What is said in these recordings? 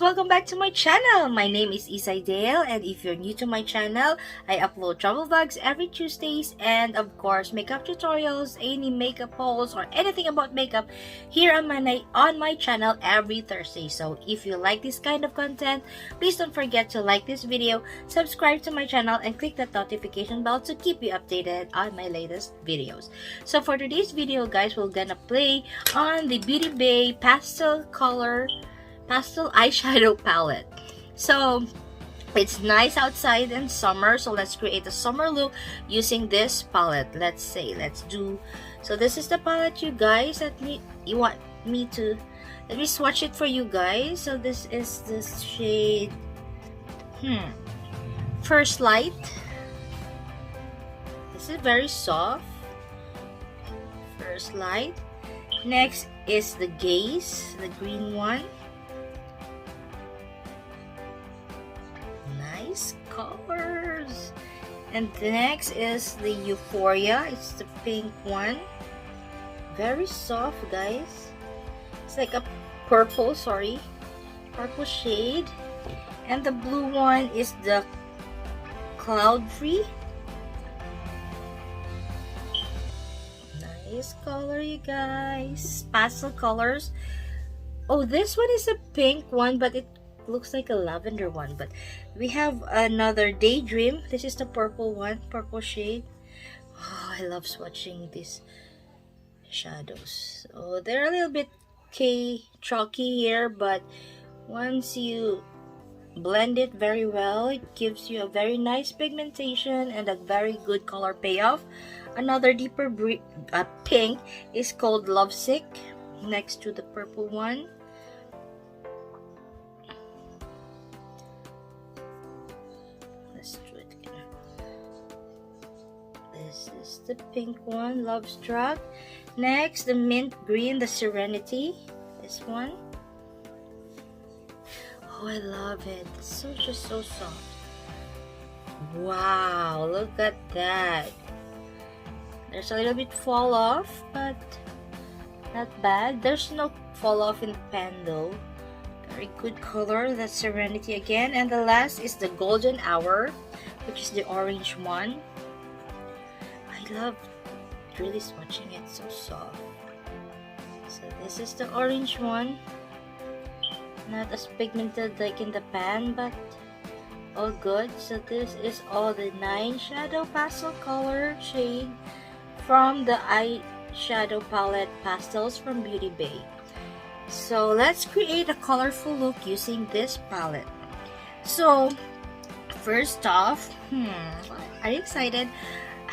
welcome back to my channel. My name is Ysay, and if you're new to my channel, I upload travel vlogs every Tuesdays and of course makeup tutorials, any makeup hauls or anything about makeup here on my channel every Thursday. So if you like this kind of content, please don't forget to like this video, subscribe to my channel and click that notification bell to keep you updated on my latest videos. So for today's video guys, we're gonna play on the Bay Pastels eyeshadow palette. So it's nice outside in summer, so let's create a summer look using this palette. Let's do. So this is the palette, you guys, let me swatch it for you guys. So this is this shade First Light. This is very soft. First Light. Next is the Gaze, the green one. Nice colors. And the next is the Euphoria. It's the pink one. Very soft, guys. It's like a purple, purple shade. And the blue one is the Cloud Free. Nice color, you guys. Pastel colors. Oh, this one is a pink one, but it looks like a lavender one. But we have another Daydream. This is the purple one, purple shade. Oh, I love swatching these shadows. Oh, they're a little bit chalky here, but once you blend it very well, it gives you a very nice pigmentation and a very good color payoff. Another deeper pink is called Lovesick, next to the purple one. Let's do it again. This is the pink one, Love Struck. Next, the mint green, the Serenity. This one. Oh, I love it. It's just so soft. Wow, look at that. There's a little bit fall off, but not bad. There's no fall off in the pan though. Very good color. That's Serenity again. And the last is the Golden Hour, which is the orange one. I love really swatching it, so soft. So this is the orange one. Not as pigmented like in the pan, but all good. So this is all the 9 shadow pastel color shade from the eyeshadow palette Pastels from Beauty Bay. So let's create a colorful look using this palette. So first off, are you excited?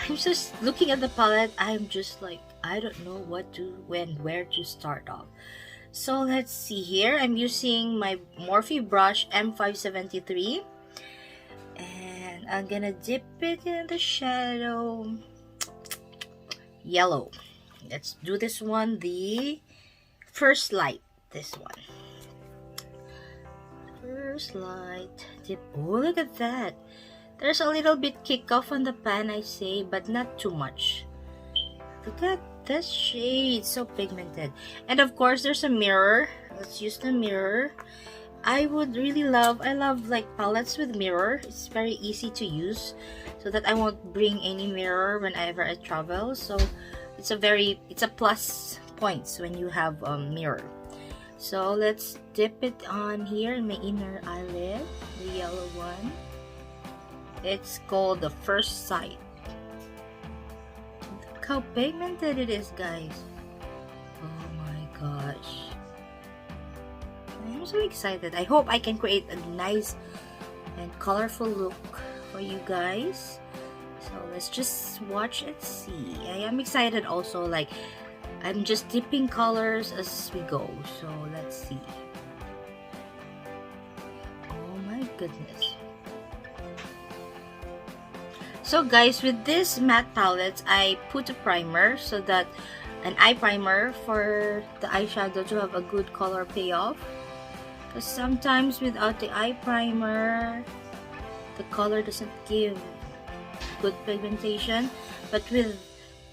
I'm just looking at the palette. I'm just like, I don't know what to where to start off. So let's see here. I'm using my Morphe brush M573 and I'm gonna dip it in the shadow yellow. Let's do this one, the First Light. This one, First Light dip. Oh, look at that. There's a little bit kick off on the pan, I say, but not too much. Look at this shade, so pigmented. And of course there's a mirror. Let's use the mirror. I love like palettes with mirror. It's very easy to use, so that I won't bring any mirror whenever I travel. So it's a plus points when you have a mirror. So let's dip it on here in my inner eyelid, the yellow one. It's called the First Sight. Look how pigmented it is, guys. Oh my gosh. I'm so excited. I hope I can create a nice and colorful look for you guys. So let's just watch and see. I am excited also, like I'm just dipping colors as we go. So let's see. Oh my goodness. So guys, with this matte palettes, I put a primer, so that an eye primer for the eyeshadow to have a good color payoff. Because sometimes without the eye primer, the color doesn't give good pigmentation. But with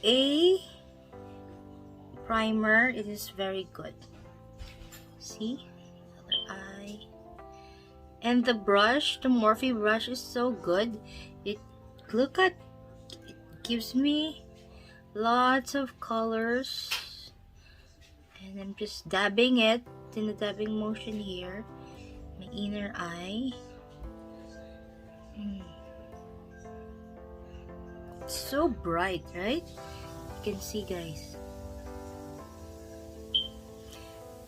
a primer, it is very good. See? Other eye. And the brush, the Morphe brush is so good. It gives me lots of colors. And I'm just dabbing it in the dabbing motion here. My inner eye. It's so bright, right? You can see, guys.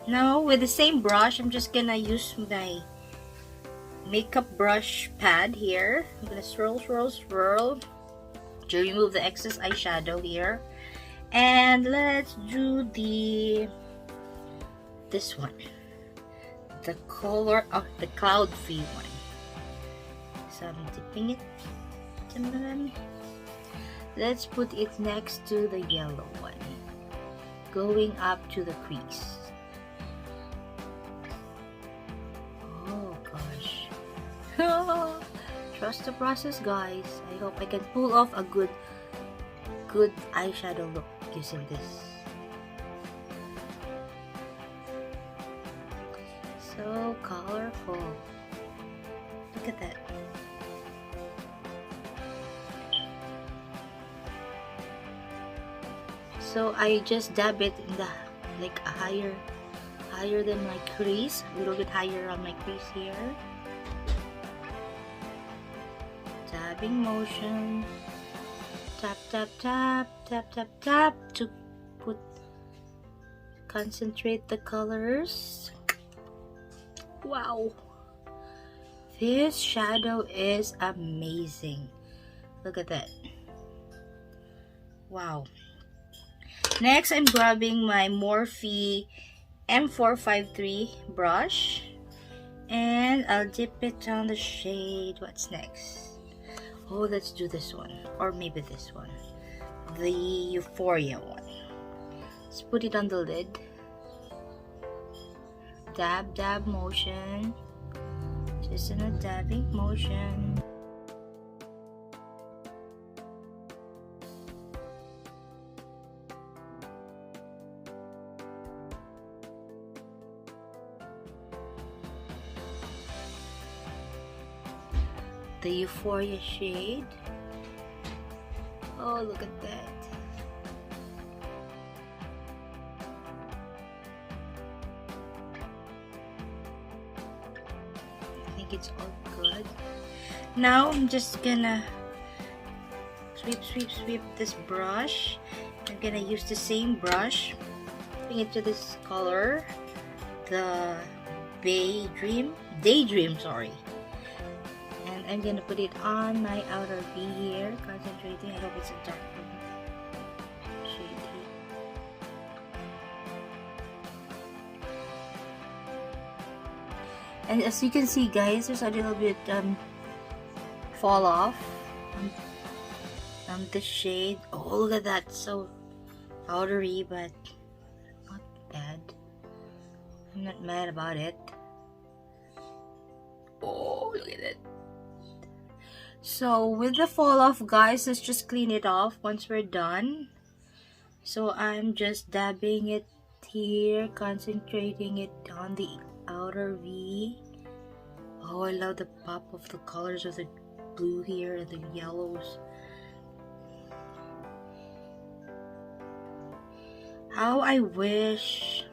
Now with the same brush, I'm just gonna use my makeup brush pad here. I'm gonna swirl to remove the excess eyeshadow here. And let's do this one, the color of the cloud free one. So I'm dipping it. Let's put it next to the yellow one, going up to the crease. Oh gosh. Trust the process, guys. I hope I can pull off a good eyeshadow look using this. So colorful. Look at that. So I just dab it in the like a higher than my crease, a little bit higher on my crease here. Dabbing motion. Tap tap tap tap tap tap to concentrate the colors. Wow, this shadow is amazing. Look at that. Wow. Next, I'm grabbing my Morphe M453 brush and I'll dip it on the shade. What's next? Oh, let's do this one, or maybe this one, the Euphoria one. Let's put it on the lid. Dab dab motion, just in a dabbing motion. The Euphoria shade. Oh, look at that. I think it's all good. Now I'm just gonna sweep this brush. I'm gonna use the same brush, bring it to this color, the Daydream, sorry. And I'm gonna put it on my outer V here, concentrating. I hope it's a dark shade here. And as you can see, guys, there's a little bit fall off on the shade. Oh, look at that, so powdery, but not bad. I'm not mad about it. Oh, look at it. So with the fall off, guys, let's just clean it off once we're done. So I'm just dabbing it here, concentrating it on the outer V. Oh, I love the pop of the colors of the blue here and the yellows. How I wish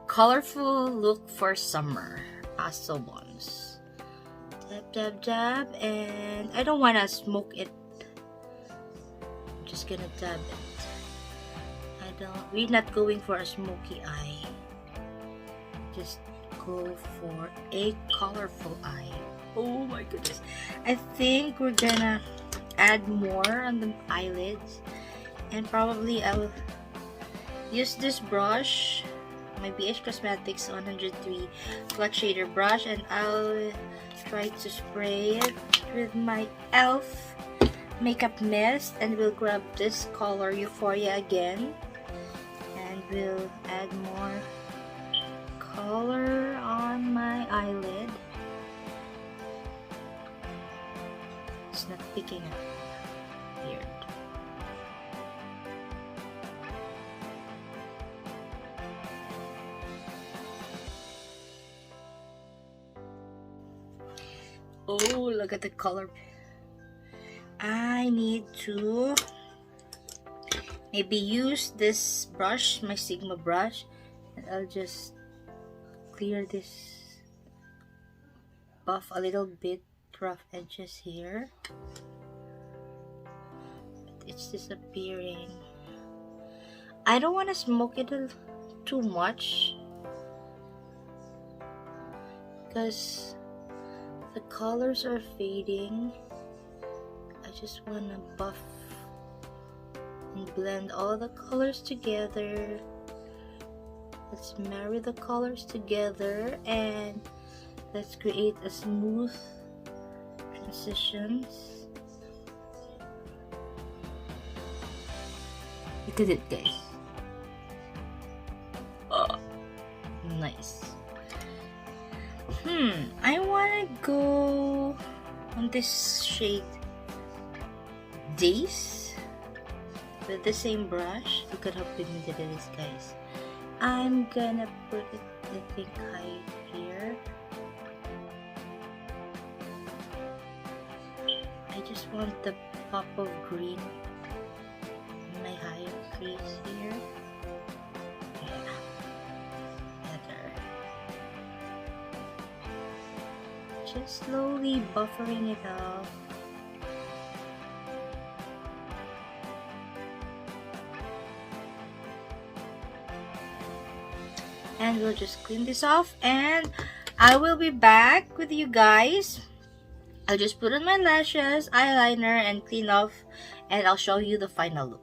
colorful look for summer. Pastel ones. Dab dab dab, and I don't want to smoke it. I'm just gonna dab it. We're not going for a smoky eye. Just go for a colorful eye. Oh my goodness. I think we're gonna add more on the eyelids, and probably I'll use this brush, my BH Cosmetics 103 flat shader brush, and I'll try to spray it with my e.l.f. makeup mist, and we'll grab this color Euphoria again, and we'll add more color on my eyelid. It's not picking up. Weird. Oh, look at the color. I need to maybe use this brush, my Sigma brush, and I'll just clear this, buff a little bit, rough edges here. But it's disappearing. I don't want to smoke it too much because the colors are fading. I just want to buff and blend all the colors together. Let's marry the colors together and let's create a smooth transitions. Look at it, guys. Oh, nice. I wanna go on this shade Days with the same brush. Look at how pigmented it is, guys. I'm gonna put it, I think, high here. I just want the pop of green in my higher crease here. Yeah, better. Just slowly buffering it out. And we'll just clean this off and I will be back with you guys. I'll just put on my lashes, eyeliner, and clean off, and I'll show you the final look.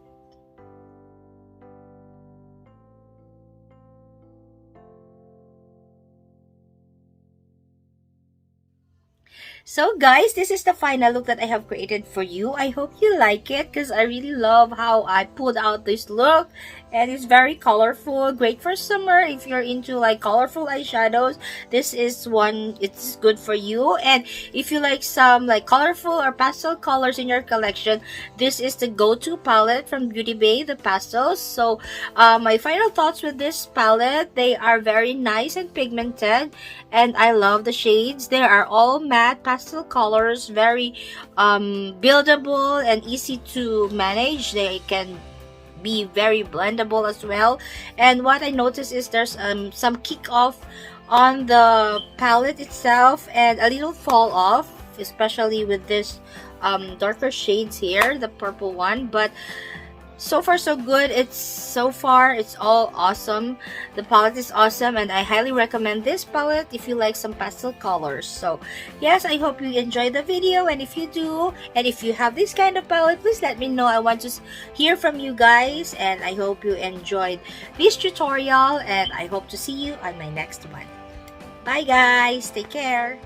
So guys, this is the final look that I have created for you. I hope you like it because I really love how I pulled out this look. And it's very colorful, great for summer. If you're into like colorful eyeshadows, this is one, it's good for you. And if you like some like colorful or pastel colors in your collection, this is the go-to palette from Beauty Bay, the Pastels. So my final thoughts with this palette, they are very nice and pigmented. And I love the shades. They are all matte pastel colors, very buildable and easy to manage. They can be very blendable as well. And what I noticed is there's some kick off on the palette itself and a little fall off, especially with this darker shades here, the purple one. But so far so good. It's all awesome. The palette is awesome and I highly recommend this palette if you like some pastel colors. So yes, I hope you enjoyed the video, and if you do, and if you have this kind of palette, please let me know. I want to hear from you guys, and I hope you enjoyed this tutorial, and I hope to see you on my next one. Bye guys, take care.